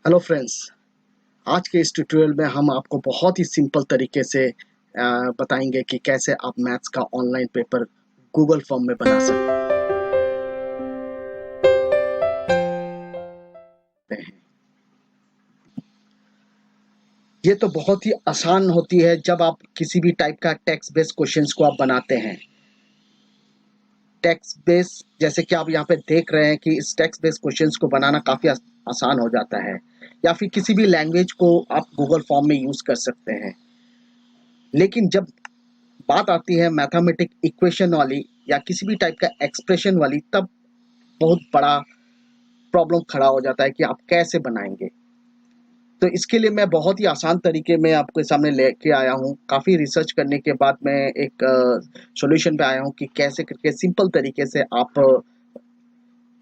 Hello friends. आज के इस ट्यूटोरियल में हम आपको बहुत ही सिंपल तरीके से बताएंगे कि कैसे आप मैथ्स का ऑनलाइन पेपर गूगल फॉर्म में बना सकते हैं। ये तो बहुत ही आसान होती है जब आप किसी भी टाइप का टेक्स्ट बेस्ड क्वेश्चंस को आप बनाते हैं। टेक्स्ट बेस्ड जैसे कि आप यहाँ पे देख रहे हैं कि इस टेक्स्ट बेस्ड क्वेश्चंस को बनाना काफ़ी आसान हो जाता है, या फिर किसी भी लैंग्वेज को आप गूगल फॉर्म में यूज़ कर सकते हैं। लेकिन जब बात आती है मैथमेटिक इक्वेशन वाली या किसी भी टाइप का एक्सप्रेशन वाली, तब बहुत बड़ा प्रॉब्लम खड़ा हो जाता है कि आप कैसे बनाएंगे। तो इसके लिए मैं बहुत ही आसान तरीके में आपके सामने लेके आया हूँ। काफ़ी रिसर्च करने के बाद मैं एक सॉल्यूशन पे आया हूँ कि कैसे करके सिंपल तरीके से आप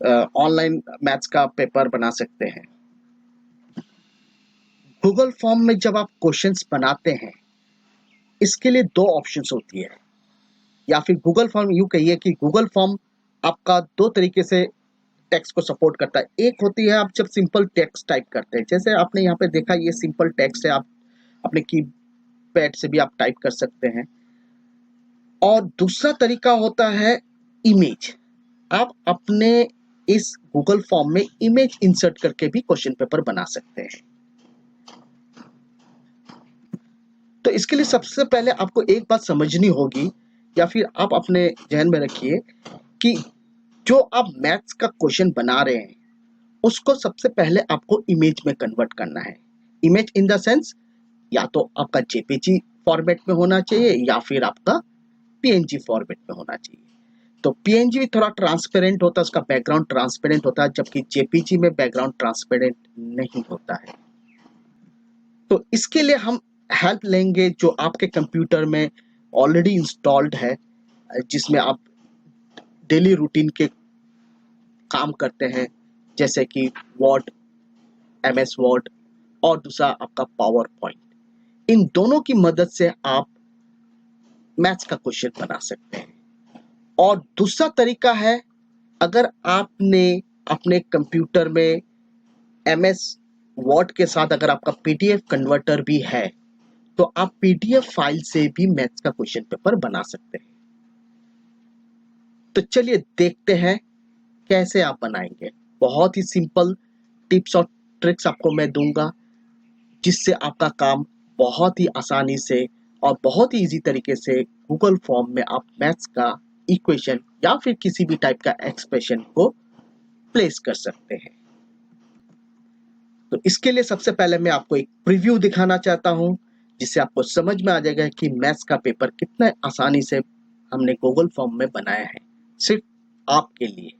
ऑनलाइन मैथ्स का पेपर बना सकते हैं। गूगल फॉर्म में जब आप क्वेश्चंस बनाते हैं, इसके लिए दो ऑप्शंस होती है, या फिर गूगल फॉर्म यूँ कहिए कि गूगल फॉर्म आपका दो तरीके से टेक्स्ट को सपोर्ट करता है। एक होती है आप जब सिंपल टेक्स्ट टाइप करते हैं, जैसे आपने यहाँ पे देखा ये सिंपल टेक्स्ट है, आप अपने कीपैड से भी आप टाइप कर सकते हैं। और दूसरा तरीका होता है इमेज। आप अपने इस गूगल फॉर्म में इमेज इंसर्ट करके भी क्वेश्चन पेपर बना सकते हैं। तो इसके लिए सबसे पहले आपको एक बात समझनी होगी, या फिर आप अपने जहन में रखिए कि जो आप मैथ्स का क्वेश्चन बना रहे हैं उसको सबसे पहले आपको इमेज में कन्वर्ट करना है। इमेज इन द सेंस या तो आपका जेपीजी फॉर्मेट में होना चाहिए या फिर आपका पीएनजी फॉर्मेट में होना चाहिए। तो पीएनजी थोड़ा ट्रांसपेरेंट होता है, उसका बैकग्राउंड ट्रांसपेरेंट होता है, जबकि जेपीजी में बैकग्राउंड ट्रांसपेरेंट नहीं होता है। तो इसके लिए हम हेल्प लेंगे जो आपके कंप्यूटर में ऑलरेडी इंस्टॉल्ड है, जिसमें आप डेली रूटीन के काम करते हैं, जैसे कि वर्ड, एमएस वर्ड, और दूसरा आपका पावर पॉइंट। इन दोनों की मदद से आप मैथ्स का क्वेश्चन बना सकते हैं। और दूसरा तरीका है, अगर आपने अपने कंप्यूटर में एमएस वर्ड के साथ अगर आपका पीडीएफ कन्वर्टर भी है, तो आप पीडीएफ फाइल से भी मैथ्स का क्वेश्चन पेपर बना सकते हैं। तो चलिए देखते हैं कैसे आप बनाएंगे। बहुत ही सिंपल टिप्स और ट्रिक्स आपको मैं दूंगा, जिससे आपका काम बहुत ही आसानी से और बहुत ही इजी तरीके से गूगल फॉर्म में आप मैथ्स का इक्वेशन या फिर किसी भी टाइप का एक्सप्रेशन को प्लेस कर सकते हैं। तो इसके लिए सबसे पहले मैं आपको एक प्रीव्यू दिखाना चाहता हूं, जिससे आपको समझ में आ जाएगा कि मैथ्स का पेपर कितना आसानी से हमने गूगल फॉर्म में बनाया है, सिर्फ आपके लिए।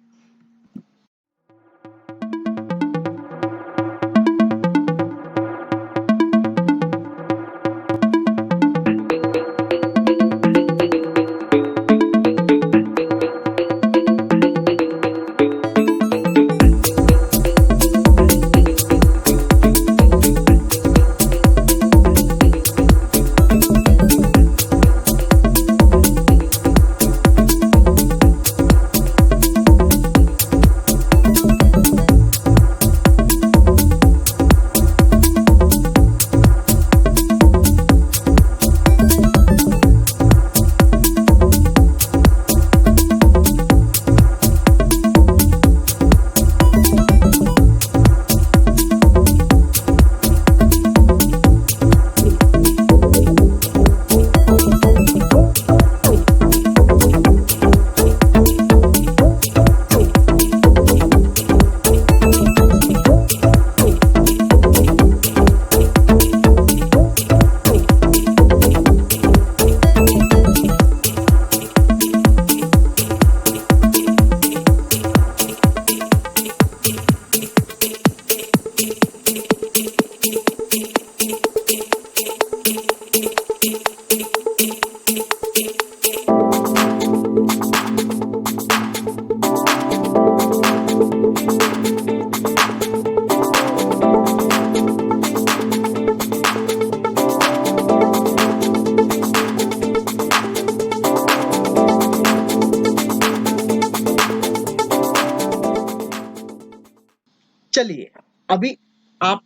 चलिए अभी आप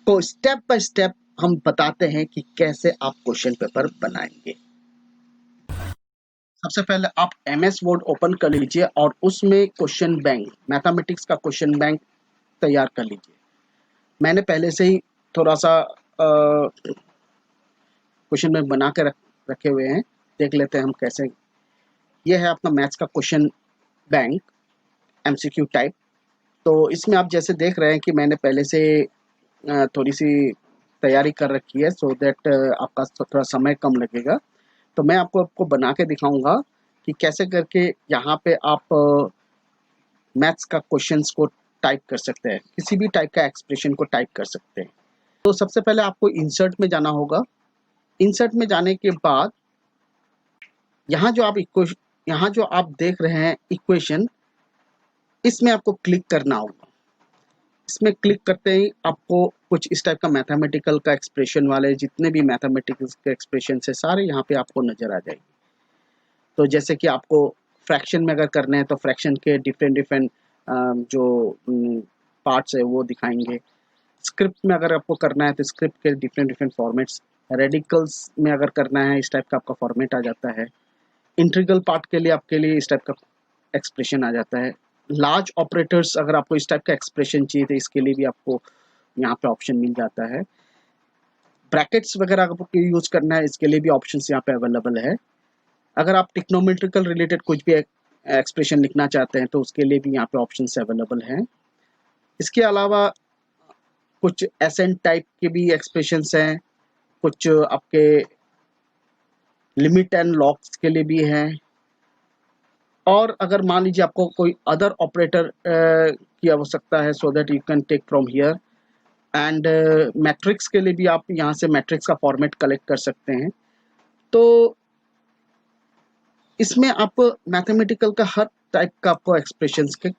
को स्टेप बाय स्टेप हम बताते हैं कि कैसे आप क्वेश्चन पेपर बनाएंगे। सबसे पहले आप एमएस वर्ड ओपन कर लीजिए और उसमें क्वेश्चन बैंक, मैथमेटिक्स का क्वेश्चन बैंक तैयार कर लीजिए। मैंने पहले से ही थोड़ा सा क्वेश्चन बैंक बना के रखे हुए हैं, देख लेते हैं हम कैसे। ये है अपना मैथ्स का क्वेश्चन बैंक, एमसीक्यू टाइप। तो इसमें आप जैसे देख रहे हैं कि मैंने पहले से थोड़ी सी तैयारी कर रखी है, सो दैट आपका थोड़ा समय कम लगेगा। तो मैं आपको बना के दिखाऊंगा कि कैसे करके यहाँ पे आप मैथ्स का क्वेश्चंस को टाइप कर सकते हैं, किसी भी टाइप का एक्सप्रेशन को टाइप कर सकते हैं। तो सबसे पहले आपको इंसर्ट में जाना होगा। इंसर्ट में जाने के बाद यहाँ जो आप देख रहे हैं इक्वेशन, इसमें आपको क्लिक करना होगा। इसमें क्लिक करते ही आपको कुछ इस टाइप का मैथमेटिकल का एक्सप्रेशन वाले जितने भी मैथमेटिक्स के एक्सप्रेशन है सारे यहाँ पे आपको नजर आ जाएंगे। तो जैसे कि आपको फ्रैक्शन में अगर करने हैं तो फ्रैक्शन के डिफरेंट जो पार्ट्स है वो दिखाएंगे। स्क्रिप्ट में अगर आपको करना है तो स्क्रिप्ट के डिफरेंट फॉर्मेट्स, रेडिकल्स में अगर करना है इस टाइप का आपका फॉर्मेट आ जाता है। इंटीग्रल पार्ट के लिए आपके लिए इस टाइप का एक्सप्रेशन आ जाता है। लार्ज ऑपरेटर्स अगर आपको इस टाइप का एक्सप्रेशन चाहिए तो इसके लिए भी आपको यहाँ पे ऑप्शन मिल जाता है। ब्रैकेट्स वगैरह आपको यूज करना है, इसके लिए भी ऑप्शंस यहाँ पे अवेलेबल है। अगर आप टिक्नोमेट्रिकल रिलेटेड कुछ भी एक्सप्रेशन लिखना चाहते हैं तो उसके लिए भी यहाँ पे ऑप्शंस अवेलेबल हैं। इसके अलावा कुछ एसेंट टाइप के भी एक्सप्रेशंस हैं, कुछ आपके लिमिट एंड लॉग्स के लिए भी हैं। और अगर मान लीजिए आपको कोई अदर ऑपरेटर की आवश्यकता है, so that you can take from here. And matrix के लिए भी आप यहाँ से मैट्रिक्स का फॉर्मेट कलेक्ट कर सकते हैं। तो इसमें आप मैथमेटिकल का हर टाइप का आपको एक्सप्रेशंस के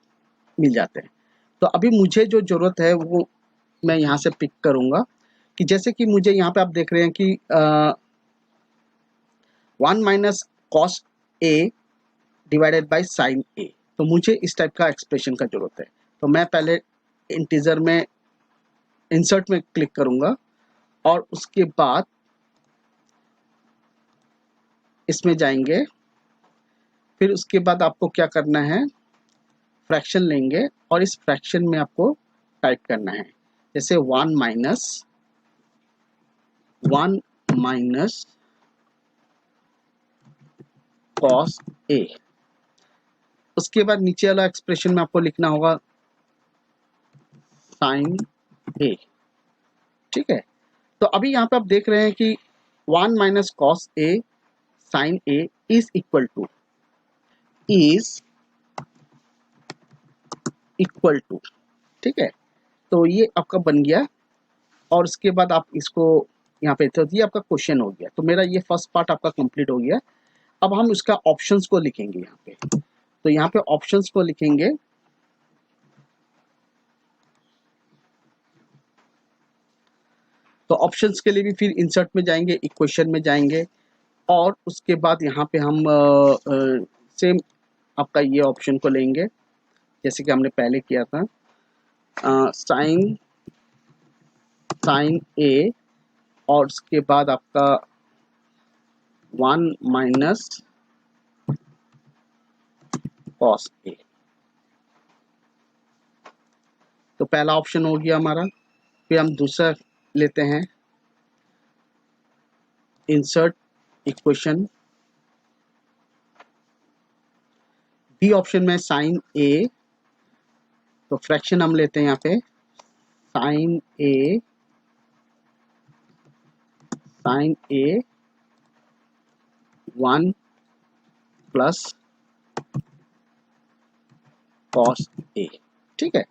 मिल जाते हैं। तो अभी मुझे जो ज़रूरत है वो मैं यहाँ से पिक करूँगा कि जैसे कि मुझे यहाँ पे आप देख रहे हैं कि 1 minus cos a divided by sine a. तो मुझे इस टाइप का एक्सप्रेशन का ज़रूरत है। तो मैं पहले इंटीजर में इंसर्ट में क्लिक करूँगा और उसके बाद इसमें जाएंगे। फिर उसके बाद आपको क्या करना है, फ्रैक्शन लेंगे और इस फ्रैक्शन में आपको टाइप करना है। जैसे 1 माइनस कॉस ए। उसके बाद नीचे वाला एक्सप्रेशन में आपको लिखना होगा साइन ए। ठीक है। तो अभी यहाँ पे आप देख रहे हैं कि 1 minus cos A sin A is equal to, ठीक है। तो ये आपका बन गया और उसके बाद आप इसको यहाँ पे, तो ये आपका क्वेश्चन हो गया। तो मेरा ये फर्स्ट पार्ट आपका कंप्लीट हो गया। अब हम उसका ऑप्शंस को लिखेंगे यहाँ पे। तो यहाँ पे ऑप्शंस को लिखेंगे। तो ऑप्शंस के लिए भी फिर इंसर्ट में जाएंगे, इक्वेशन में जाएंगे और उसके बाद यहाँ पे हम सेम आपका ये ऑप्शन को लेंगे जैसे कि हमने पहले किया था, साइन ए और उसके बाद आपका 1 माइनस कॉस ए। तो पहला ऑप्शन हो गया हमारा। फिर हम दूसरा लेते हैं, इंसर्ट इक्वेशन, बी ऑप्शन में साइन ए। तो फ्रैक्शन हम लेते हैं यहाँ पे, sign A 1 plus cos A. ठीक है।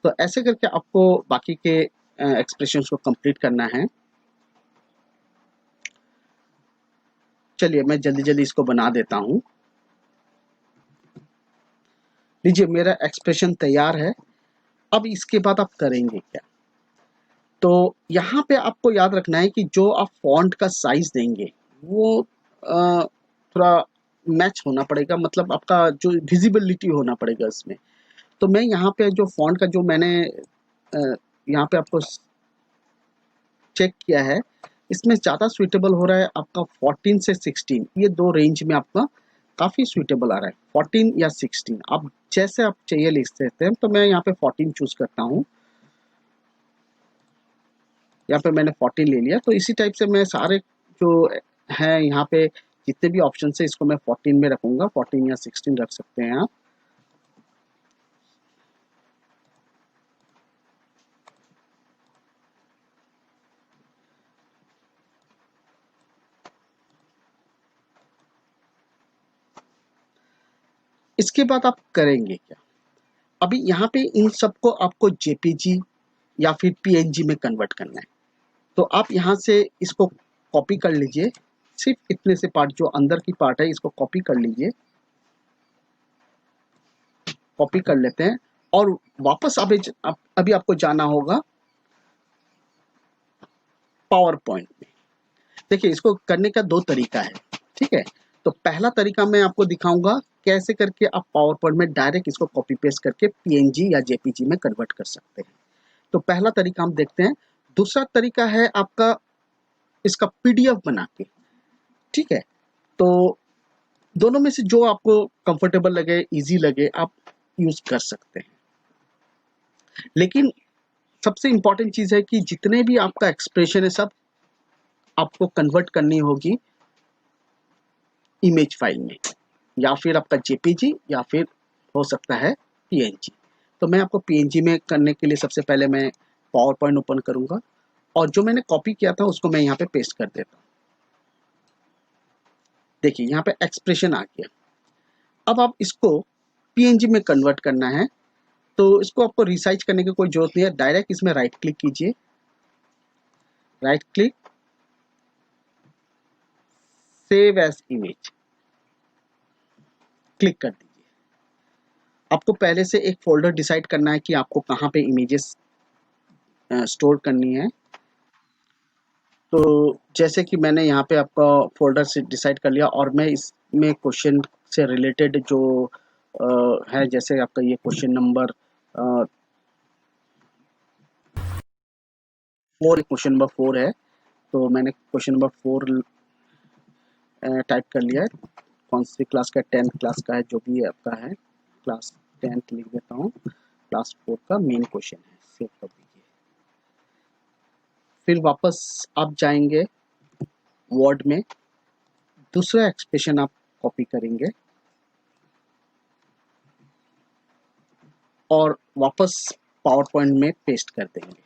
तो ऐसे करके आपको बाकी के एक्सप्रेशंस को कंप्लीट करना है। चलिए मैं जल्दी जल्दी इसको बना देता हूं। लीजिए मेरा एक्सप्रेशन तैयार है। अब इसके बाद आप करेंगे क्या, तो यहाँ पे आपको याद रखना है कि जो आप फॉन्ट का साइज देंगे वो थोड़ा मैच होना पड़ेगा, मतलब आपका जो विजिबिलिटी होना पड़ेगा इसमें। तो मैं यहाँ पे जो फॉन्ट का जो मैंने यहाँ पे आपको चेक किया है, इसमें ज़्यादा सूटेबल हो रहा है आपका 14 से 16, ये 2 रेंज में आपका काफ़ी सूटेबल आ रहा है, 14 या 16 आप जैसे आप चाहिए लिख सकते हैं। तो मैं यहाँ पे 14 चूज़ करता हूँ, यहाँ पे मैंने 14 ले लिया। तो इसी टाइप से मैं सारे जो हैं यहाँ पे जितने भी ऑप्शन है इसको मैं 14 में रखूँगा, 14 या 16 रख सकते हैं आप। इसके बाद आप करेंगे क्या? अभी यहाँ पे इन सबको आपको जेपीजी या फिर पीएनजी में कन्वर्ट करना है। तो आप यहाँ से इसको कॉपी कर लीजिए, सिर्फ इतने से पार्ट जो अंदर की पार्ट है इसको कॉपी कर लीजिए, कॉपी कर लेते हैं। और वापस अभी आपको जाना होगा पावर पॉइंट में। देखिए इसको करने का 2 तरीका है, ठीक है। तो पहला तरीका मैं आपको दिखाऊंगा कैसे करके आप पावर पॉइंट में डायरेक्ट इसको कॉपी पेस्ट करके पीएनजी या जेपीजी में कन्वर्ट कर सकते हैं। तो पहला तरीका हम देखते हैं। दूसरा तरीका है आपका इसका पीडीएफ बना के, ठीक है। तो दोनों में से जो आपको कंफर्टेबल लगे, इजी लगे, आप यूज कर सकते हैं। लेकिन सबसे इंपॉर्टेंट चीज है कि जितने भी आपका एक्सप्रेशन है सब आपको कन्वर्ट करनी होगी इमेज फाइल में, या फिर आपका जेपीजी या फिर हो सकता है पीएनजी। तो मैं आपको पीएनजी में करने के लिए सबसे पहले मैं पावर पॉइंट ओपन करूंगा और जो मैंने कॉपी किया था उसको मैं यहाँ पे पेस्ट कर देता हूँ। देखिए यहाँ पे एक्सप्रेशन आ गया। अब आप इसको पीएनजी में कन्वर्ट करना है, तो इसको आपको रिसाइज करने की कोई जरूरत नहीं है। डायरेक्ट इसमें राइट क्लिक कीजिए, right click, save as image click कर दीजिए। आपको पहले से एक फोल्डर डिसाइड करना है कि आपको कहाँ पे इमेजेस स्टोर करनी है। तो जैसे कि मैंने यहाँ पे आपका फोल्डर से डिसाइड कर लिया और मैं इसमें क्वेश्चन से रिलेटेड जो है, जैसे आपका ये क्वेश्चन नंबर 4, क्वेश्चन नंबर 4 है। तो मैंने क्वेश्चन नंबर 4 टाइप कर लिया है। कौन सी क्लास का, 10th क्लास का है, जो भी आपका है क्लास 10th लिख देता हूँ। क्लास 4 का मेन क्वेश्चन है, सेव कर दीजिए। फिर वापस आप जाएंगे वर्ड में, दूसरा एक्सप्रेशन आप कॉपी करेंगे और वापस पावर पॉइंट में पेस्ट कर देंगे।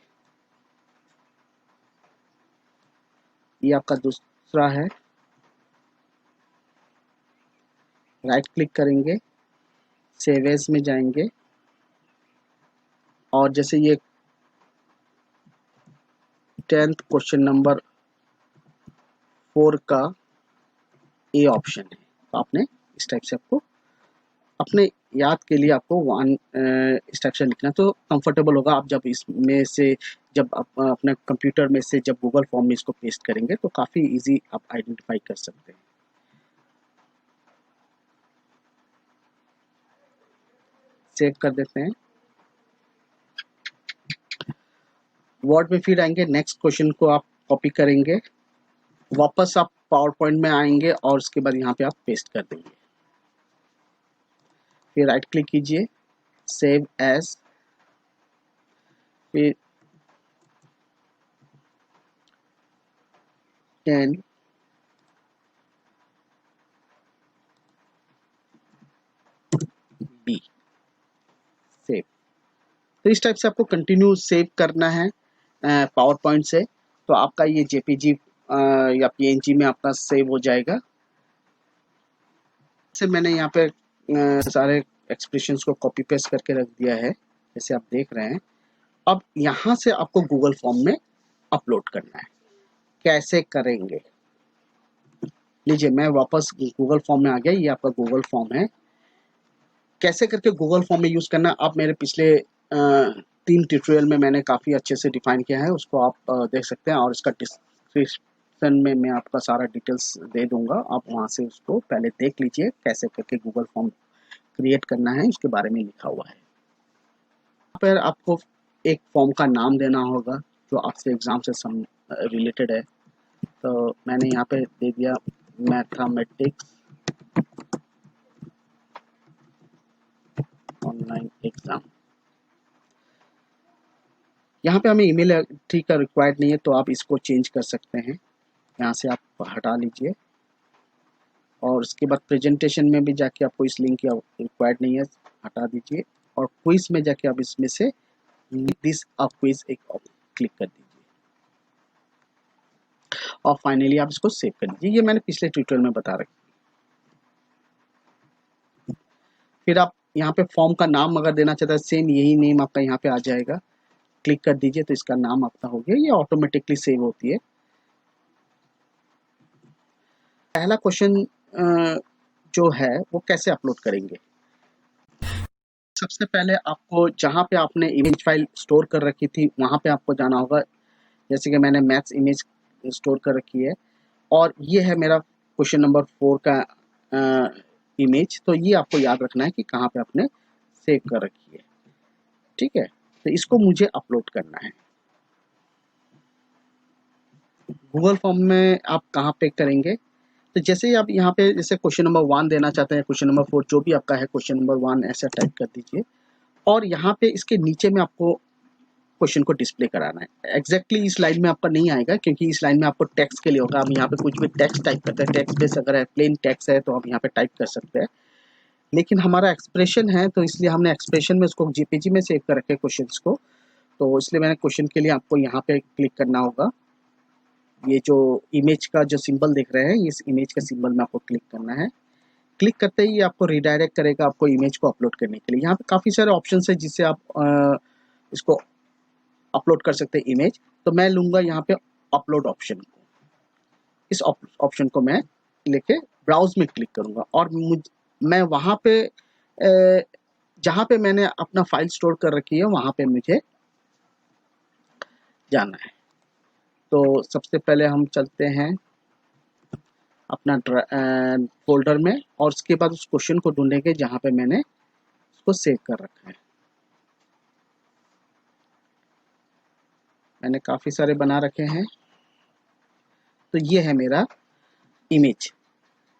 ये आपका दूसरा है। राइट क्लिक करेंगे, सेव एज में जाएंगे और जैसे ये 10th क्वेश्चन नंबर 4 का ए ऑप्शन है, तो आपने इस टाइप से आपको अपने याद के लिए आपको वन इंस्ट्रक्शन लिखना तो कंफर्टेबल होगा। आप जब इसमें से जब आप अपने कंप्यूटर में से जब गूगल फॉर्म में इसको पेस्ट करेंगे तो काफ़ी इजी आप आइडेंटिफाई कर सकते हैं। सेव कर देते हैं। वर्ड में फिर आएंगे, नेक्स्ट क्वेश्चन को आप कॉपी करेंगे, वापस आप पावर पॉइंट में आएंगे और उसके बाद यहाँ पे आप पेस्ट कर देंगे। फिर राइट क्लिक कीजिए, सेव एज, फिर 10 बी, सेव। तो इस टाइप से आपको कंटिन्यू सेव करना है पावर पॉइंट से। तो आपका ये जेपीजी या पीएनजी में आपका सेव हो जाएगा। से मैंने यहाँ पे सारे एक्सप्रेशंस को कॉपी पेस्ट करके रख दिया है, जैसे आप देख रहे हैं। अब यहाँ से आपको गूगल फॉर्म में अपलोड करना है। कैसे करेंगे? लीजिए मैं वापस गूगल फॉर्म में आ गया। ये आपका गूगल फॉर्म है। कैसे करके गूगल फॉर्म में यूज़ करना, आप मेरे पिछले 3 ट्यूटोरियल में मैंने काफ़ी अच्छे से डिफाइन किया है, उसको आप देख सकते हैं और इसका डिस्क्रिप्शन में मैं आपका सारा डिटेल्स दे दूंगा। आप वहां से उसको पहले देख लीजिए कैसे करके गूगल फॉर्म क्रिएट करना है, उसके बारे में लिखा हुआ है। यहाँ पर आपको एक फॉर्म का नाम देना होगा जो आपसे एग्जाम से रिलेटेड है, तो मैंने यहाँ पे दे दिया मैथमेटिक्स ऑनलाइन एग्जाम। यहाँ पे हमें ईमेल ठीक का रिक्वायर्ड नहीं है, तो आप इसको चेंज कर सकते हैं, यहाँ से आप हटा लीजिए। और उसके बाद प्रेजेंटेशन में भी जाके आपको इस लिंक की रिक्वायर्ड नहीं है, हटा दीजिए। और क्विज में जाके आप इसमें से दिस अ क्विज एक क्लिक कर दीजिए और फाइनली आप इसको सेव कर दीजिए। ये मैंने पिछले ट्यूटोरियल में बता रखा। फिर आप यहाँ पे फॉर्म का नाम अगर देना चाहते हैं, सेम यही नेम आपका यहाँ पे आ जाएगा, क्लिक कर दीजिए तो इसका नाम आपका हो गया। ये ऑटोमेटिकली सेव होती है। पहला क्वेश्चन जो है वो कैसे अपलोड करेंगे। सबसे पहले आपको जहाँ पे आपने इमेज फाइल स्टोर कर रखी थी वहाँ पे आपको जाना होगा। जैसे कि मैंने मैथ्स इमेज स्टोर कर रखी है और ये है मेरा क्वेश्चन नंबर 4 का इमेज। तो ये आपको याद रखना है कि कहाँ पे आपने सेव कर रखी है। ठीक है, तो इसको मुझे अपलोड करना है। गूगल फॉर्म में आप कहाँ पे करेंगे, तो जैसे ही आप यहाँ पे जैसे क्वेश्चन नंबर 1 देना चाहते हैं, क्वेश्चन नंबर 4 जो भी आपका है, क्वेश्चन नंबर 1 ऐसा टाइप कर दीजिए और यहाँ पे इसके नीचे में आपको क्वेश्चन को डिस्प्ले कराना है। एग्जैक्टली इस लाइन में आपका नहीं आएगा क्योंकि इस लाइन में आपको टेक्स्ट के लिए होगा। आप यहाँ पे कुछ भी टेक्स्ट टाइप करते हैं, टेक्स्ट बेस अगर है, प्लेन टेक्स्ट है तो आप यहाँ पे टाइप कर सकते हैं। लेकिन हमारा एक्सप्रेशन है तो इसलिए हमने एक्सप्रेशन में उसको जेपीजी में सेव कर रखे क्वेश्चन को। तो इसलिए मैंने क्वेश्चन के लिए आपको यहाँ पे क्लिक करना होगा। ये जो इमेज का जो सिंबल दिख रहे हैं, इस इमेज का सिंबल में आपको क्लिक करना है। क्लिक करते ही आपको रिडायरेक्ट करेगा आपको इमेज को अपलोड करने के लिए। यहाँ पे काफ़ी सारे ऑप्शन है जिससे आप इसको अपलोड कर सकते हैं इमेज। तो मैं लूँगा यहाँ पे अपलोड ऑप्शन को। इस ऑप्शन को मैं लेके ब्राउज में क्लिक करूँगा और मैं वहाँ पे जहाँ पे मैंने अपना फाइल स्टोर कर रखी है वहाँ पे मुझे जाना है। तो सबसे पहले हम चलते हैं अपना फोल्डर में और उसके बाद उस क्वेश्चन को ढूंढेंगे जहाँ पे मैंने उसको सेव कर रखा है। मैंने काफ़ी सारे बना रखे हैं। तो ये है मेरा इमेज।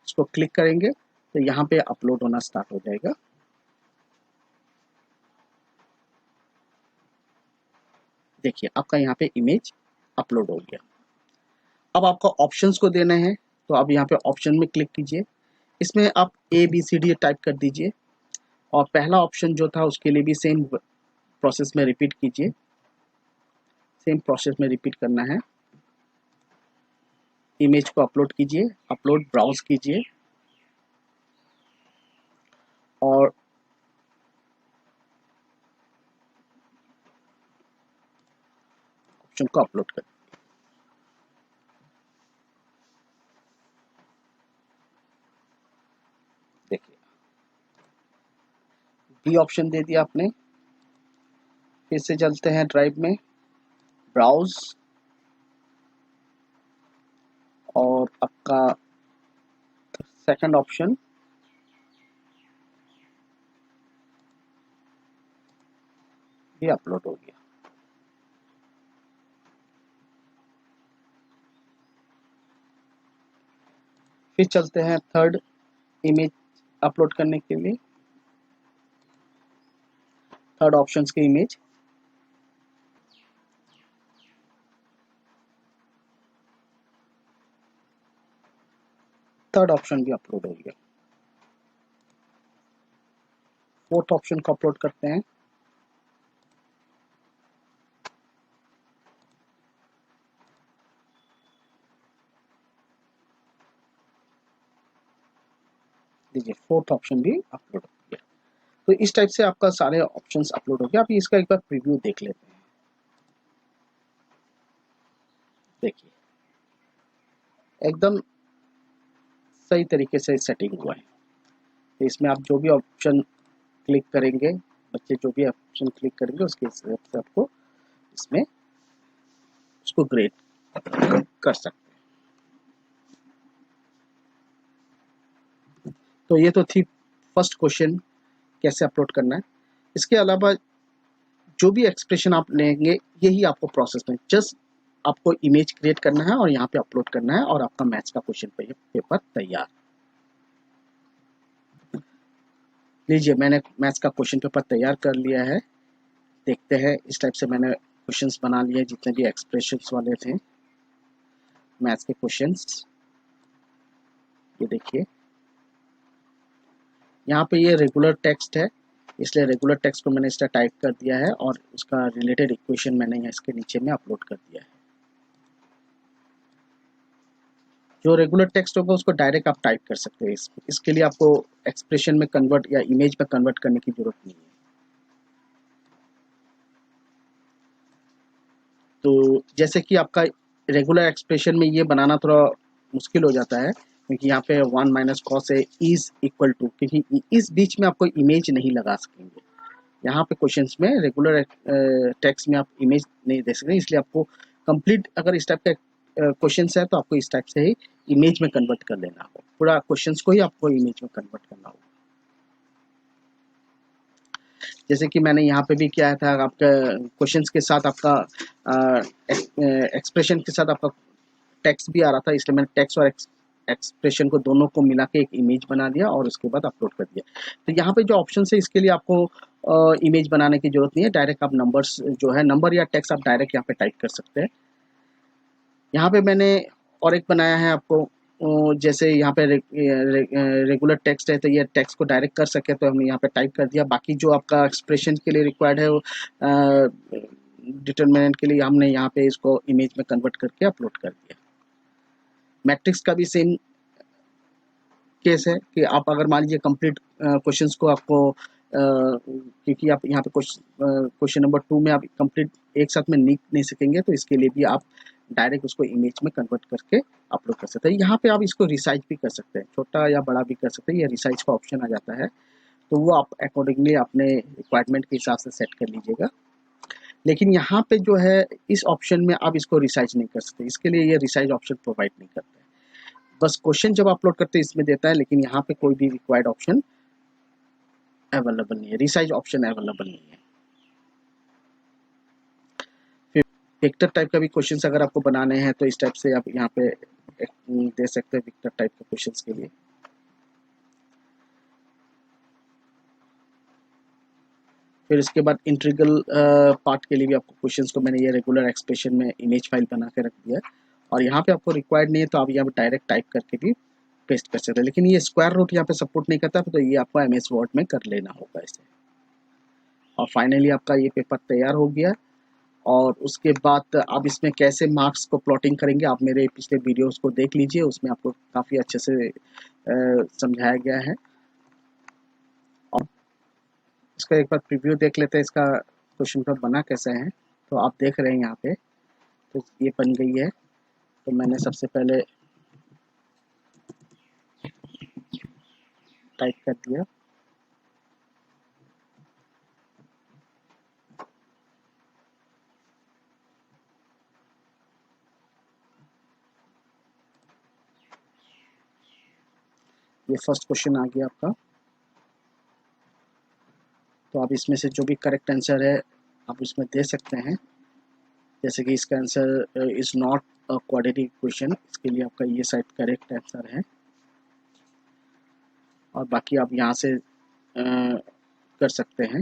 इसको क्लिक करेंगे तो यहाँ पे अपलोड होना स्टार्ट हो जाएगा। देखिए आपका यहाँ पे इमेज अपलोड हो गया। अब आपको ऑप्शंस को देने हैं, तो अब यहाँ पे ऑप्शन में क्लिक कीजिए। इसमें आप ABCD टाइप कर दीजिए और पहला ऑप्शन जो था उसके लिए भी सेम प्रोसेस में रिपीट कीजिए। सेम प्रोसेस में रिपीट करना है। इमेज को अपलोड कीजिए, अपलोड ब्राउज कीजिए और ऑप्शन को अपलोड कर देखिए बी ऑप्शन दे दिया आपने। फिर से चलते हैं ड्राइव में, ब्राउज और आपका सेकंड ऑप्शन भी अपलोड हो गया। फिर चलते हैं थर्ड इमेज अपलोड करने के लिए, थर्ड ऑप्शन की इमेज। थर्ड ऑप्शन भी अपलोड हो गया। फोर्थ ऑप्शन को अपलोड करते हैं। देखिए फोर्थ ऑप्शन भी अपलोड हो गया। तो इस टाइप से आपका सारे ऑप्शंस अपलोड हो गया। आप इसका एक बार प्रीव्यू देख लेते हैं। देखिए एकदम सही तरीके से सेटिंग हुआ है। तो इसमें आप जो भी ऑप्शन क्लिक करेंगे, बच्चे जो भी ऑप्शन क्लिक करेंगे उसके हिसाब से आपको इसमें उसको ग्रेड कर सकते हैं। तो ये तो थी फर्स्ट क्वेश्चन कैसे अपलोड करना है। इसके अलावा जो भी एक्सप्रेशन आप लेंगे यही आपको प्रोसेस में जस्ट आपको इमेज क्रिएट करना है और यहाँ पे अपलोड करना है और आपका मैथ्स का क्वेश्चन पेपर तैयार। लीजिए, मैंने मैथ्स का क्वेश्चन पेपर तैयार कर लिया है। देखते हैं, इस टाइप से मैंने क्वेश्चंस बना लिए जितने भी एक्सप्रेशंस वाले थे मैथ्स के क्वेश्चंस। ये देखिए, यहाँ पे ये रेगुलर टेक्स्ट है, इसलिए रेगुलर टेक्स्ट को मैंने इस तरह टाइप कर दिया है और उसका रिलेटेड इक्वेशन मैंने यहाँ इसके नीचे में अपलोड कर दिया है। जो रेगुलर टेक्स्ट होगा उसको डायरेक्ट आप टाइप कर सकते हैं। इसके लिए आपको एक्सप्रेशन में कन्वर्ट या इमेज में कन्वर्ट करने की जरूरत नहीं है। तो जैसे कि आपका रेगुलर एक्सप्रेशन में ये बनाना थोड़ा मुश्किल हो जाता है, क्योंकि यहाँ पे 1 माइनस कॉस है इज इक्वल टू, क्योंकि इस बीच में आप कोई इमेज नहीं लगा सकेंगे। यहाँ पे क्वेश्चंस में रेगुलर टेक्स्ट में आप इमेज नहीं दे सकते, इसलिए आपको कंप्लीट अगर इस टाइप का क्वेश्चन है तो आपको इस टाइप से ही इमेज में कन्वर्ट कर लेना होगा। पूरा क्वेश्चंस को ही आपको इमेज में कन्वर्ट करना होगा। जैसे कि मैंने यहाँ पे भी किया था, आपका क्वेश्चंस के साथ आपका एक्सप्रेशन के साथ आपका टेक्स्ट भी आ रहा था, इसलिए मैंने टेक्स्ट और एक्सप्रेशन को दोनों को मिला के एक इमेज बना दिया और उसके बाद अपलोड कर दिया। तो यहाँ पे जो ऑप्शन है इसके लिए आपको इमेज बनाने की जरूरत नहीं है, डायरेक्ट आप नंबर्स जो है नंबर या टेक्स्ट आप डायरेक्ट यहाँ पे टाइप कर सकते हैं। यहाँ पे मैंने और एक बनाया है आपको, जैसे यहाँ पे रेगुलर टेक्स्ट है तो ये टेक्स्ट को डायरेक्ट कर सके तो हमने यहाँ पे टाइप कर दिया। बाकी जो आपका एक्सप्रेशन के लिए रिक्वायर्ड है वो डिटरमिनेंट के लिए हमने यहाँ पे इसको इमेज में कन्वर्ट करके अपलोड कर दिया। मैट्रिक्स का भी सेम केस है कि आप अगर मान लीजिए कंप्लीट क्वेश्चंस को आपको क्योंकि आप यहाँ पे क्वेश्चन नंबर 2 में आप कंप्लीट एक साथ में लिख नहीं सकेंगे, तो इसके लिए भी आप डायरेक्ट उसको इमेज में कन्वर्ट करके अपलोड कर सकते हैं। यहाँ पे आप इसको रिसाइज भी कर सकते हैं, छोटा या बड़ा भी कर सकते हैं, ये रिसाइज का ऑप्शन आ जाता है, तो वो आप अकॉर्डिंगली अपने रिक्वायरमेंट के हिसाब से सेट कर लीजिएगा। लेकिन यहाँ पे जो है इस ऑप्शन में आप इसको रिसाइज नहीं कर सकते, इसके लिए ये रिसाइज ऑप्शन प्रोवाइड नहीं करता है। बस क्वेश्चन जब अपलोड करते हैं इसमें देता है, लेकिन यहाँ पे कोई भी रिक्वायर्ड ऑप्शन अवेलेबल नहीं है, रिसाइज ऑप्शन अवेलेबल नहीं है। फिर वेक्टर टाइप का भी क्वेश्चन अगर आपको बनाने हैं तो इस टाइप से आप यहाँ पे दे सकते हैं वेक्टर टाइप के क्वेश्चन के लिए। फिर इसके बाद इंटीग्रल पार्ट के लिए भी आपको क्वेश्चंस को मैंने ये रेगुलर एक्सप्रेशन में इमेज फाइल बना के रख दिया है, और यहाँ पे आपको रिक्वायर्ड नहीं है तो आप यहाँ पे डायरेक्ट टाइप करके भी पेस्ट कर सकते हैं। लेकिन ये स्क्वायर रूट यहाँ पे सपोर्ट नहीं करता, तो ये आपको MS वर्ड में कर लेना होगा इसे। और फाइनली आपका ये पेपर तैयार हो गया, और उसके बाद आप इसमें कैसे मार्क्स को प्लॉटिंग करेंगे आप मेरे पिछले वीडियोस को देख लीजिए, उसमें आपको काफ़ी अच्छे से समझाया गया है। और इसका एक बार प्रीव्यू देख लेते हैं, इसका क्वेश्चन पेपर बना कैसे है। तो आप देख रहे हैं यहाँ पे, तो ये बन गई है। तो मैंने सबसे पहले टाइप कर दिया, ये फर्स्ट क्वेश्चन आ गया आपका। तो आप इसमें से जो भी करेक्ट आंसर है आप इसमें दे सकते हैं। जैसे कि इसका answer is not a quadratic equation, इसके लिए आपका ये साइड करेक्ट आंसर है। और बाकी आप यहाँ से कर सकते हैं।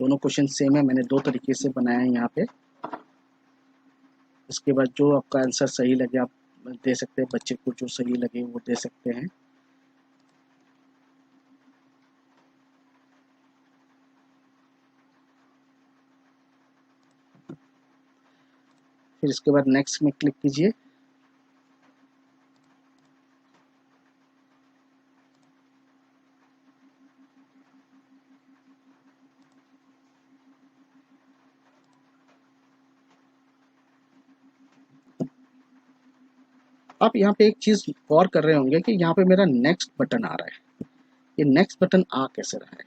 दोनों क्वेश्चन सेम है, मैंने दो तरीके से बनाया है यहाँ पे। इसके बाद जो आपका आंसर सही लगे आप दे सकते हैं, बच्चे को जो सही लगे वो दे सकते हैं। फिर इसके बाद नेक्स्ट में क्लिक कीजिए। आप यहाँ पे एक चीज गौर कर रहे होंगे कि यहाँ पे मेरा नेक्स्ट बटन आ रहा है। ये नेक्स्ट बटन आ कैसे रहा है?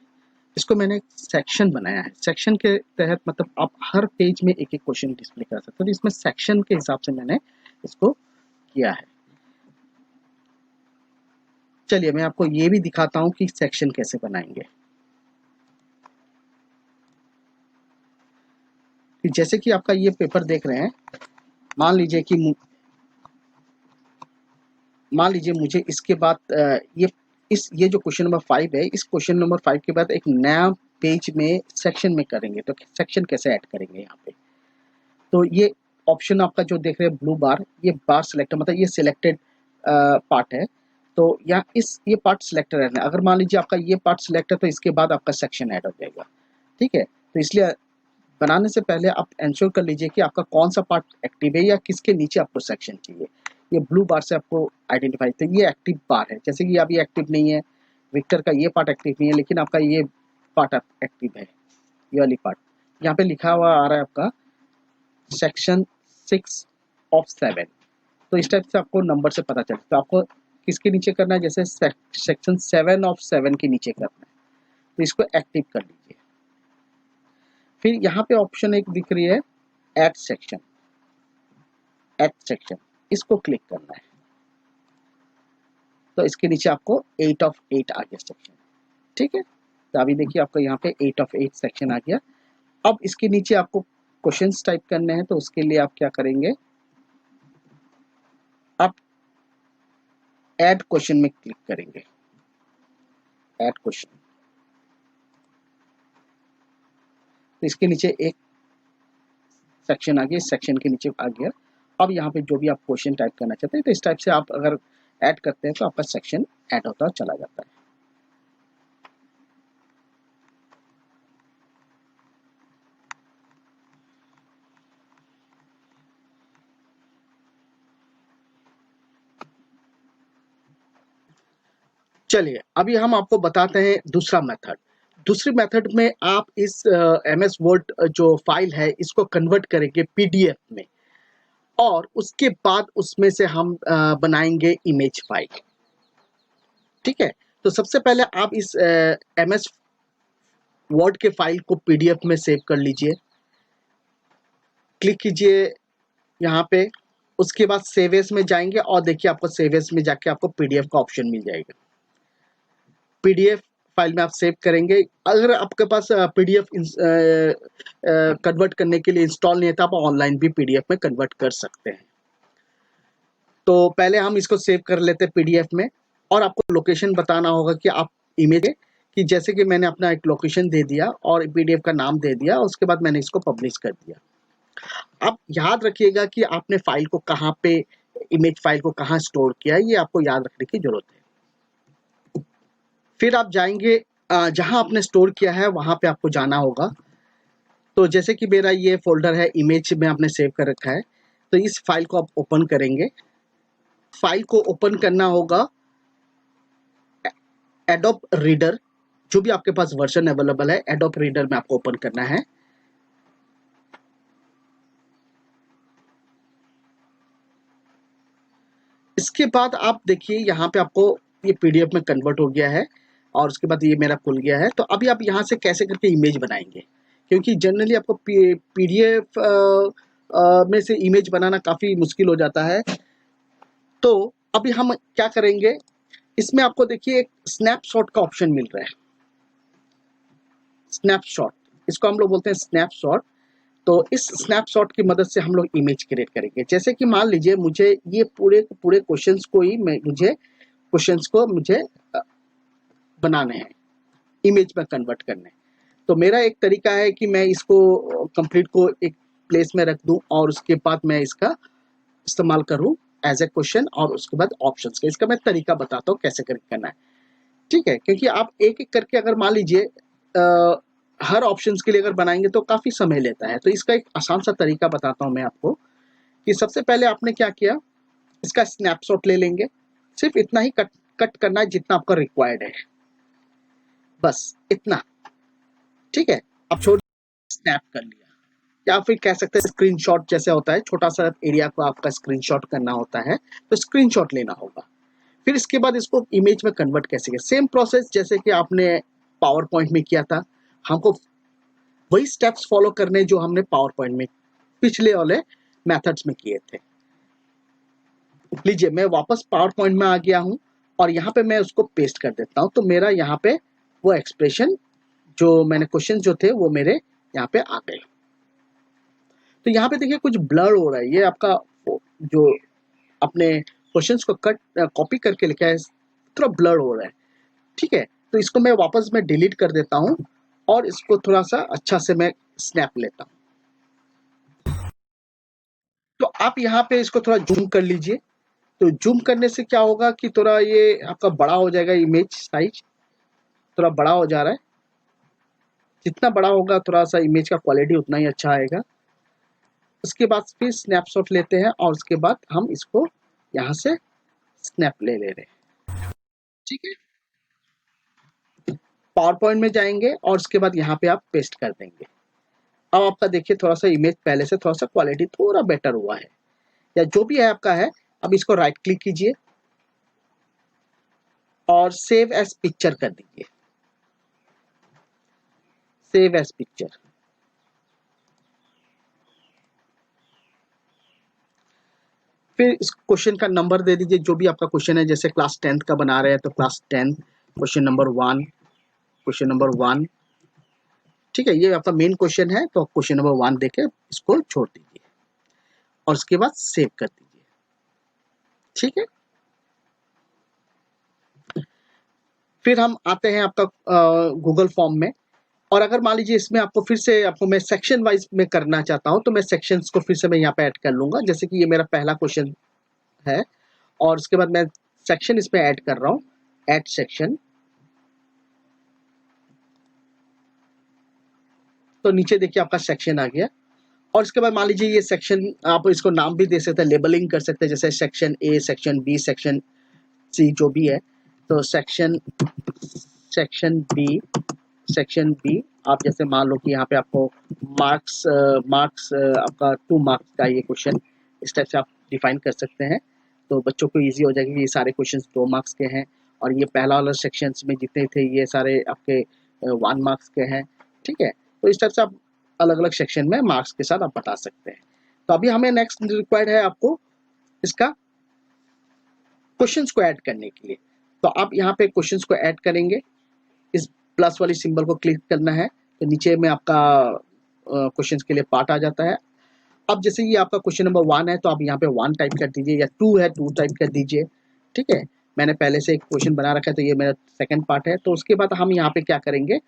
इसको मैंने एक सेक्शन बनाया है। सेक्शन के तहत मतलब आप हर पेज में एक एक क्वेश्चन डिस्प्ले कर सकते हो, तो इसमें सेक्शन के हिसाब से मैंने इसको किया है। चलिए मैं आपको ये भी दिखाता हूँ कि सेक्शन कैसे बनाएंगे। कि जैसे कि आपका ये पेपर देख रहे हैं, मान लीजिए कि मुझे इसके बाद ये जो क्वेश्चन नंबर 5 है, इस क्वेश्चन नंबर 5 के बाद एक नया पेज में सेक्शन में करेंगे, तो सेक्शन कैसे ऐड करेंगे यहाँ पे। तो ये ऑप्शन आपका जो देख रहे हैं ब्लू बार, ये बार सिलेक्टर मतलब ये सिलेक्टेड पार्ट है। तो यहाँ ये पार्ट सिलेक्ट रहना है। अगर मान लीजिए आपका ये पार्ट सिलेक्ट है तो इसके बाद आपका सेक्शन ऐड हो जाएगा, ठीक है। तो इसलिए बनाने से पहले आप इंश्योर कर लीजिए कि आपका कौन सा पार्ट एक्टिव है या किसके नीचे आपको सेक्शन चाहिए। ये ब्लू बार से आपको आइडेंटिफाई, तो ये एक्टिव बार है। जैसे कि अभी एक्टिव नहीं है, विक्टर का ये पार्ट एक्टिव नहीं है, लेकिन आपका ये पार्ट एक्टिव है, ये वाली पार्ट। यहाँ पे लिखा हुआ आ रहा है आपका सेक्शन 6 ऑफ 7। तो इस टाइप से आपको नंबर से पता चलता है। तो आपको किसके नीचे करना है, जैसे सेक्शन 7 ऑफ 7 के नीचे करना है, तो इसको एक्टिव कर लीजिए। फिर यहाँ पे ऑप्शन एक दिख रही है ऐड सेक्शन, इसको क्लिक करना है। तो इसके नीचे आपको 8 ऑफ 8 आ गया सेक्शन, ठीक है। तो अभी देखिए आपको यहाँ पे 8 ऑफ 8 सेक्शन आ गया। अब इसके नीचे आपको क्वेश्चंस टाइप करने हैं, तो उसके लिए आप क्या करेंगे, आप ऐड क्वेश्चन में क्लिक करेंगे, ऐड क्वेश्चन। तो इसके नीचे एक सेक्शन आ गया, इस सेक्शन के नीचे आ गया। अब यहाँ पे जो भी आप क्वेश्चन टाइप करना चाहते हैं, तो इस टाइप से आप अगर ऐड करते हैं तो आपका सेक्शन ऐड होता चला जाता है। चलिए अभी हम आपको बताते हैं दूसरा मेथड। दूसरी मेथड में आप इस MS वर्ड जो फाइल है इसको कन्वर्ट करेंगे PDF में, और उसके बाद उसमें से हम बनाएंगे इमेज फाइल, ठीक है। तो सबसे पहले आप इस MS वर्ड के फाइल को PDF में सेव कर लीजिए, क्लिक कीजिए यहाँ पे। उसके बाद सेव एज में जाएंगे और देखिए आपको सेव एज में जाके आपको PDF का ऑप्शन मिल जाएगा। PDF फाइल में आप सेव करेंगे। अगर आपके पास PDF कन्वर्ट करने के लिए इंस्टॉल नहीं है तो आप ऑनलाइन भी PDF में कन्वर्ट कर सकते हैं। तो पहले हम इसको सेव कर लेते हैं PDF में, और आपको लोकेशन बताना होगा कि आप इमेज कि जैसे कि मैंने अपना एक लोकेशन दे दिया और PDF का नाम दे दिया, उसके बाद मैंने इसको पब्लिश कर दिया। आप याद रखिएगा कि आपने फाइल को कहाँ पे, इमेज फाइल को कहाँ स्टोर किया है, ये आपको याद रखने की जरूरत है। फिर आप जाएंगे जहां आपने स्टोर किया है वहां पे आपको जाना होगा। तो जैसे कि मेरा ये फोल्डर है, इमेज में आपने सेव कर रखा है, तो इस फाइल को आप ओपन करेंगे। फाइल को ओपन करना होगा एडोब रीडर, जो भी आपके पास वर्जन अवेलेबल है, एडोब रीडर में आपको ओपन करना है। इसके बाद आप देखिए यहाँ पे आपको ये PDF में कन्वर्ट हो गया है, और उसके बाद ये मेरा खुल गया है। तो अभी आप यहाँ से कैसे करके इमेज बनाएंगे, क्योंकि जनरली आपको PDF में से इमेज बनाना काफ़ी मुश्किल हो जाता है। तो अभी हम क्या करेंगे, इसमें आपको देखिए एक स्नैपशॉट का ऑप्शन मिल रहा है, स्नैपशॉट, इसको हम लोग बोलते हैं स्नैपशॉट। तो इस स्नैपशॉट की मदद से हम लोग इमेज क्रिएट करेंगे। जैसे कि मान लीजिए मुझे ये पूरे क्वेश्चंस को ही मुझे बनाने हैं, इमेज में कन्वर्ट करने हैं। तो मेरा एक तरीका है कि मैं इसको कंप्लीट को एक प्लेस में रख दूं और उसके बाद मैं इसका इस्तेमाल करूं एज ए क्वेश्चन, और उसके बाद ऑप्शंस का। इसका मैं तरीका बताता हूँ कैसे करना है, ठीक है। क्योंकि आप एक एक करके अगर मान लीजिए हर ऑप्शंस के लिए अगर बनाएंगे तो काफ़ी समय लेता है। तो इसका एक आसान सा तरीका बताता हूँ मैं आपको, कि सबसे पहले आपने क्या किया, इसका स्नैपशॉट ले लेंगे। सिर्फ इतना ही कट करना है जितना आपका रिक्वायर्ड है, बस इतना, ठीक है। अब छोड़ स्नैप कर लिया, या फिर कह सकते हैं स्क्रीनशॉट जैसे होता है, छोटा सा एरिया को आपका स्क्रीनशॉट करना होता है, तो स्क्रीनशॉट लेना होगा। फिर इसके बाद इसको इमेज में कन्वर्ट कैसे किया, सेम प्रोसेस जैसे कि आपने पावर पॉइंट में किया था। हमको वही स्टेप्स फॉलो करने जो हमने पावर पॉइंट में पिछले वाले मेथड्स में किए थे। लीजिए मैं वापस पावर पॉइंट में आ गया हूं, और यहाँ पे मैं उसको पेस्ट कर देता हूं। तो मेरा यहाँ पे वो एक्सप्रेशन जो मैंने क्वेश्चन जो थे वो मेरे यहाँ पे आ गए। तो यहाँ पे देखिए कुछ ब्लर हो रहा है, ये आपका जो अपने क्वेश्चंस को कॉपी करके लिखा है थोड़ा ब्लर हो रहा है, ठीक है। तो इसको मैं वापस डिलीट कर देता हूँ और इसको थोड़ा सा अच्छा से मैं स्नैप लेता हूँ। तो आप यहाँ पे इसको थोड़ा जूम कर लीजिए। तो जूम करने से क्या होगा कि थोड़ा ये आपका बड़ा हो जाएगा, इमेज साइज थोड़ा बड़ा हो जा रहा है। जितना बड़ा होगा थोड़ा सा इमेज का क्वालिटी उतना ही अच्छा आएगा। उसके बाद फिर स्नैपशॉट लेते हैं और उसके बाद हम इसको यहाँ से स्नैप ले रहे हैं, ठीक है। पावर पॉइंट में जाएंगे और उसके बाद यहाँ पे आप पेस्ट कर देंगे। अब आपका देखिए थोड़ा सा इमेज पहले से थोड़ा सा क्वालिटी थोड़ा बेटर हुआ है, या जो भी है आपका है। अब इसको राइट क्लिक कीजिए और सेव एज पिक्चर कर दीजिए, सेव एज पिक्चर। फिर इस क्वेश्चन का नंबर दे दीजिए, जो भी आपका क्वेश्चन है। जैसे क्लास 10th का बना रहे हैं तो class 10 question number 1, question number 1, ठीक है। ये आपका मेन क्वेश्चन है तो क्वेश्चन नंबर 1 देके इसको छोड़ दीजिए और उसके बाद सेव कर दीजिए, ठीक है। फिर हम आते हैं आपका गूगल फॉर्म में। और अगर मान लीजिए इसमें आपको फिर से आपको मैं सेक्शन वाइज में करना चाहता हूं तो मैं सेक्शंस को फिर से मैं यहाँ पे ऐड कर लूंगा। जैसे कि ये मेरा पहला क्वेश्चन है और उसके बाद मैं सेक्शन इसमें ऐड कर रहा हूँ, ऐड सेक्शन। तो नीचे देखिए आपका सेक्शन आ गया और इसके बाद मान लीजिए ये सेक्शन आप इसको नाम भी दे सकते हैं, लेबलिंग कर सकते हैं, जैसे section A, section B, section C, जो भी है। तो सेक्शन बी, सेक्शन बी आप जैसे मान लो कि यहाँ पे आपको मार्क्स आपका 2 मार्क्स का ये क्वेश्चन इस टाइप से आप डिफाइन कर सकते हैं। तो बच्चों को इजी हो जाएगा कि ये सारे क्वेश्चंस 2 मार्क्स के हैं और ये पहला वाला सेक्शन में जितने थे ये सारे आपके 1 मार्क्स के हैं, ठीक है। तो इस टाइप से आप अलग अलग सेक्शन में मार्क्स के साथ आप बता सकते हैं। तो अभी हमें नेक्स्ट रिक्वायर्ड है आपको इसका क्वेश्चंस को ऐड करने के लिए। तो आप यहाँ पे क्वेश्चंस को ऐड करेंगे, इस प्लस वाली सिंबल को क्लिक करना है तो नीचे में आपका क्वेश्चंस के लिए पार्ट आ जाता है। अब जैसे ये आपका क्वेश्चन नंबर 1 है तो आप यहाँ पे 1 टाइप कर दीजिए, या 2 है 2 टाइप कर दीजिए, ठीक है। मैंने पहले से एक क्वेश्चन बना रखा है तो ये मेरा सेकंड पार्ट है। तो उसके बाद हम यहाँ पे क्या करेंगे,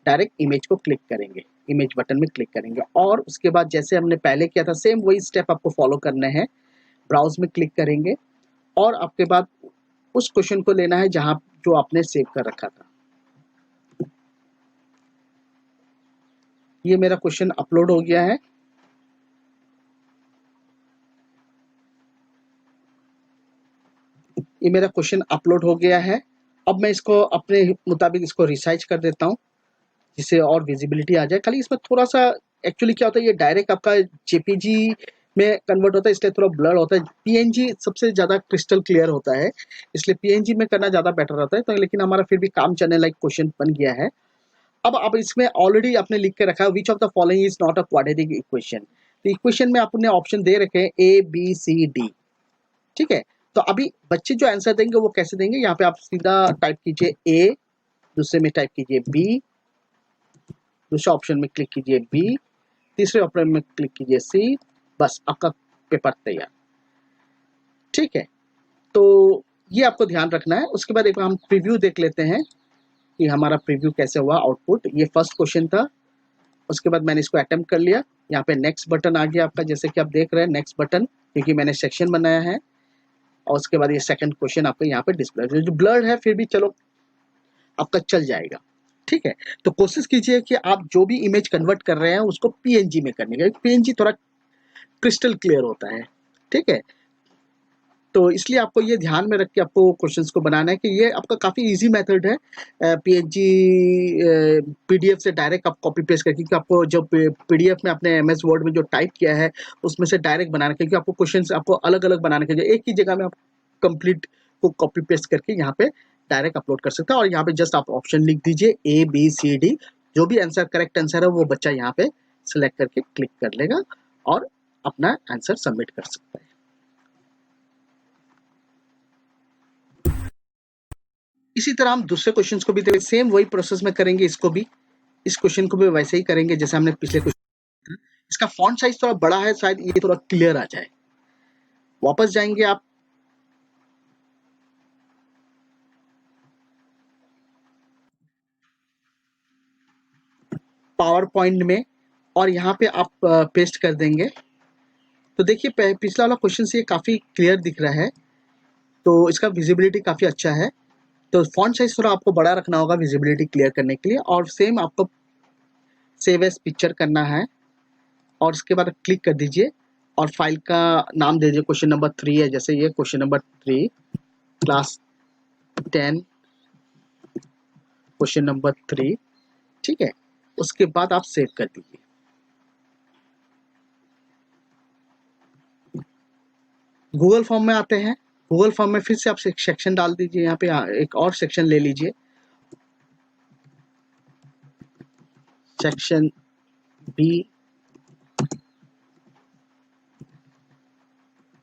डायरेक्ट इमेज को क्लिक करेंगे, इमेज बटन में क्लिक करेंगे और उसके बाद जैसे हमने पहले किया था सेम वही स्टेप आपको फॉलो करना है। ब्राउज में क्लिक करेंगे और आपके बाद उस क्वेश्चन को लेना है जहां जो आपने सेव कर रखा था। ये मेरा क्वेश्चन अपलोड हो गया है। ये मेरा क्वेश्चन अपलोड हो गया है। अब मैं इसको अपने मुताबिक इसको रिसाइज कर देता हूँ जिससे और विजिबिलिटी आ जाए। खाली इसमें थोड़ा सा एक्चुअली क्या होता है, ये डायरेक्ट आपका जेपीजी में कन्वर्ट होता है इसलिए थोड़ा ब्लर होता है। पीएनजी सबसे ज़्यादा क्रिस्टल क्लियर होता है, इसलिए पीएनजी में करना ज़्यादा बेटर होता है। तो लेकिन हमारा फिर भी काम चलने लायक क्वेश्चन बन गया है। अब इसमें ऑलरेडी आपने लिख के रखा है which of the following is not a quadratic equation. तो इक्वेशन में आपने ऑप्शन दे रखे हैं ए बी सी डी, ठीक है। तो अभी बच्चे जो आंसर देंगे वो कैसे देंगे, यहाँ पे आप सीधा टाइप कीजिए ए, दूसरे में टाइप कीजिए बी, दूसरे ऑप्शन में क्लिक कीजिए बी, तीसरे ऑप्शन में क्लिक कीजिए सी, बस आपका पेपर तैयार, ठीक है। तो ये आपको ध्यान रखना है। उसके बाद एक बार हम प्रीव्यू देख लेते हैं कि हमारा प्रीव्यू कैसे हुआ आउटपुट। ये फर्स्ट क्वेश्चन था, उसके बाद मैंने इसको अटेम्प्ट कर लिया। यहाँ पे नेक्स्ट बटन आ गया आपका, जैसे कि आप देख रहे हैं नेक्स्ट बटन, क्योंकि मैंने सेक्शन बनाया है। और उसके बाद ये सेकंड क्वेश्चन आपको यहाँ पे डिस्प्ले जो ब्लर्ड है फिर भी चलो आपका चल जाएगा, ठीक है। तो कोशिश कीजिए कि आप जो भी इमेज कन्वर्ट कर रहे हैं उसको पीएनजी में करने का, पीएनजी थोड़ा क्रिस्टल क्लियर होता है, ठीक है। तो इसलिए आपको ये ध्यान में रख के आपको क्वेश्चंस को बनाना है कि ये आपका काफ़ी इजी मेथड है पीएनजी पीडीएफ से डायरेक्ट आप कॉपी पेस्ट करके, क्योंकि आपको जो पीडीएफ में आपने एमएस वर्ड में जो टाइप किया है उसमें से डायरेक्ट बनाना, क्योंकि आपको क्वेश्चंस आपको अलग अलग बनाने के लिए एक ही जगह में आप कंप्लीट को कॉपी पेस्ट करके यहाँ पे डायरेक्ट अपलोड कर सकते हैं। और यहाँ पे जस्ट आप ऑप्शन लिख दीजिए ए बी सी डी, जो भी आंसर करेक्ट आंसर है वो बच्चा यहाँ पे सिलेक्ट करके क्लिक कर लेगा और अपना आंसर सबमिट कर सकता है। इसी तरह हम दूसरे क्वेश्चंस को भी सेम वही प्रोसेस में करेंगे, इसको भी इस क्वेश्चन को भी वैसे ही करेंगे जैसे हमने पिछले क्वेश्चन। इसका फॉन्ट साइज थोड़ा बड़ा है, शायद ये थोड़ा क्लियर आ जाए। वापस जाएंगे आप पावर पॉइंट में और यहाँ पे आप पेस्ट कर देंगे। तो देखिए पिछला वाला क्वेश्चन से ये काफ़ी क्लियर दिख रहा है, तो इसका विजिबिलिटी काफ़ी अच्छा है। तो फॉन्ट साइज थोड़ा आपको बड़ा रखना होगा विजिबिलिटी क्लियर करने के लिए, और सेम आपको सेव एज पिक्चर करना है और इसके बाद क्लिक कर दीजिए और फाइल का नाम दे दीजिए। क्वेश्चन नंबर 3 है, जैसे ये question number 3 class 10 question number 3, ठीक है। उसके बाद आप सेव कर दीजिए। गूगल फॉर्म में आते हैं। गूगल फॉर्म में फिर से आप एक सेक्शन डाल दीजिए, यहाँ पे एक और सेक्शन ले लीजिए, सेक्शन बी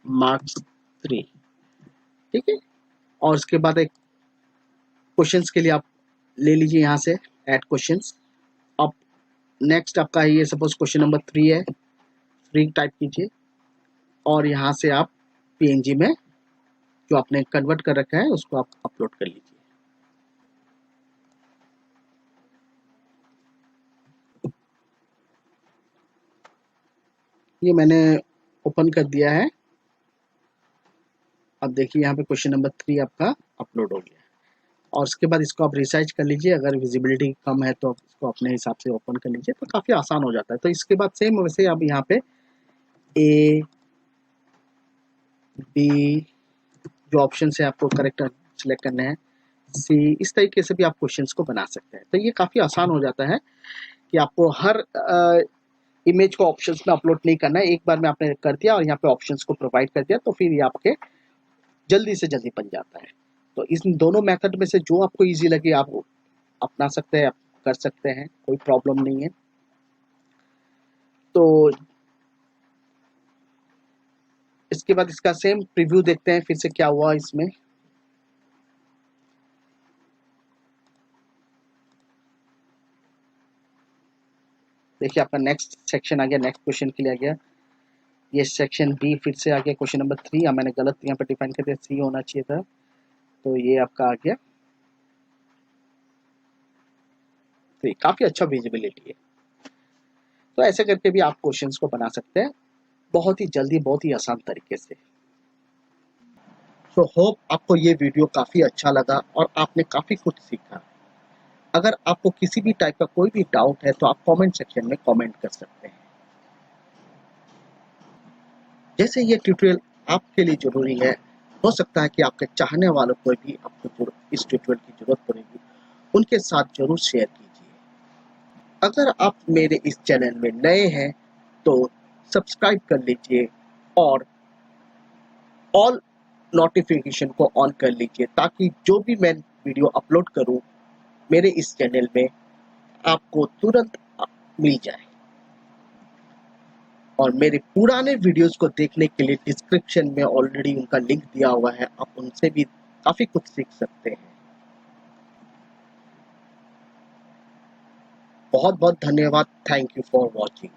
मार्क्स 3, ठीक है। और उसके बाद एक क्वेश्चंस के लिए आप ले लीजिए यहाँ से ऐड क्वेश्चंस। अब नेक्स्ट आपका ये सपोज क्वेश्चन नंबर 3 है, 3 टाइप कीजिए और यहाँ से आप पीएनजी में जो आपने कन्वर्ट कर रखा है उसको आप अपलोड कर लीजिए। ये मैंने ओपन कर दिया है। अब देखिए यहाँ पे क्वेश्चन नंबर 3 आपका अपलोड हो गया और उसके बाद इसको आप रिसाइज कर लीजिए। अगर विजिबिलिटी कम है तो इसको अपने हिसाब से ओपन कर लीजिए, तो काफ़ी आसान हो जाता है। तो इसके बाद सेम वैसे आप यहाँ पे ए बी जो ऑप्शन है आपको करेक्ट सिलेक्ट करने हैं, सी, इस तरीके से भी आप क्वेश्चंस को बना सकते हैं। तो ये काफ़ी आसान हो जाता है कि आपको हर इमेज को ऑप्शंस में अपलोड नहीं करना है। एक बार में आपने कर दिया और यहाँ पे ऑप्शंस को प्रोवाइड कर दिया, तो फिर ये आपके जल्दी से जल्दी बन जाता है। तो इस दोनों मेथड में से जो आपको इजी लगे आप अपना सकते हैं, आप कर सकते हैं, कोई प्रॉब्लम नहीं है। तो इसके बाद इसका सेम प्रीव्यू देखते हैं फिर से क्या हुआ इसमें। देखिए आपका नेक्स्ट सेक्शन आ गया, नेक्स्ट क्वेश्चन के लिए आ गया। ये सेक्शन बी फिर से आ गया क्वेश्चन नंबर 3। मैंने गलत यहाँ पे डिफाइन कर दिया, सी होना चाहिए था, तो ये आपका आ गया। तो काफ़ी अच्छा विजिबिलिटी है। तो ऐसे करके भी आप क्वेश्चंस को बना सकते हैं बहुत ही जल्दी, बहुत ही आसान तरीके से। तो होप आपको ये वीडियो काफ़ी अच्छा लगा और आपने काफ़ी कुछ सीखा। अगर आपको किसी भी टाइप का कोई भी डाउट है तो आप कमेंट सेक्शन में कमेंट कर सकते हैं। जैसे ये ट्यूटोरियल आपके लिए ज़रूरी है, हो सकता है कि आपके चाहने वालों को भी आपको इस ट्यूटोरियल की ज़रूरत पड़ेगी, उनके साथ ज़रूर शेयर कीजिए। अगर आप मेरे इस चैनल में नए हैं तो सब्सक्राइब कर लीजिए और ऑल नोटिफिकेशन को ऑन कर लीजिए, ताकि जो भी मैं वीडियो अपलोड करूं मेरे इस चैनल में आपको तुरंत मिल जाए। और मेरे पुराने वीडियोस को देखने के लिए डिस्क्रिप्शन में ऑलरेडी उनका लिंक दिया हुआ है, आप उनसे भी काफ़ी कुछ सीख सकते हैं। बहुत बहुत धन्यवाद। Thank you for watching.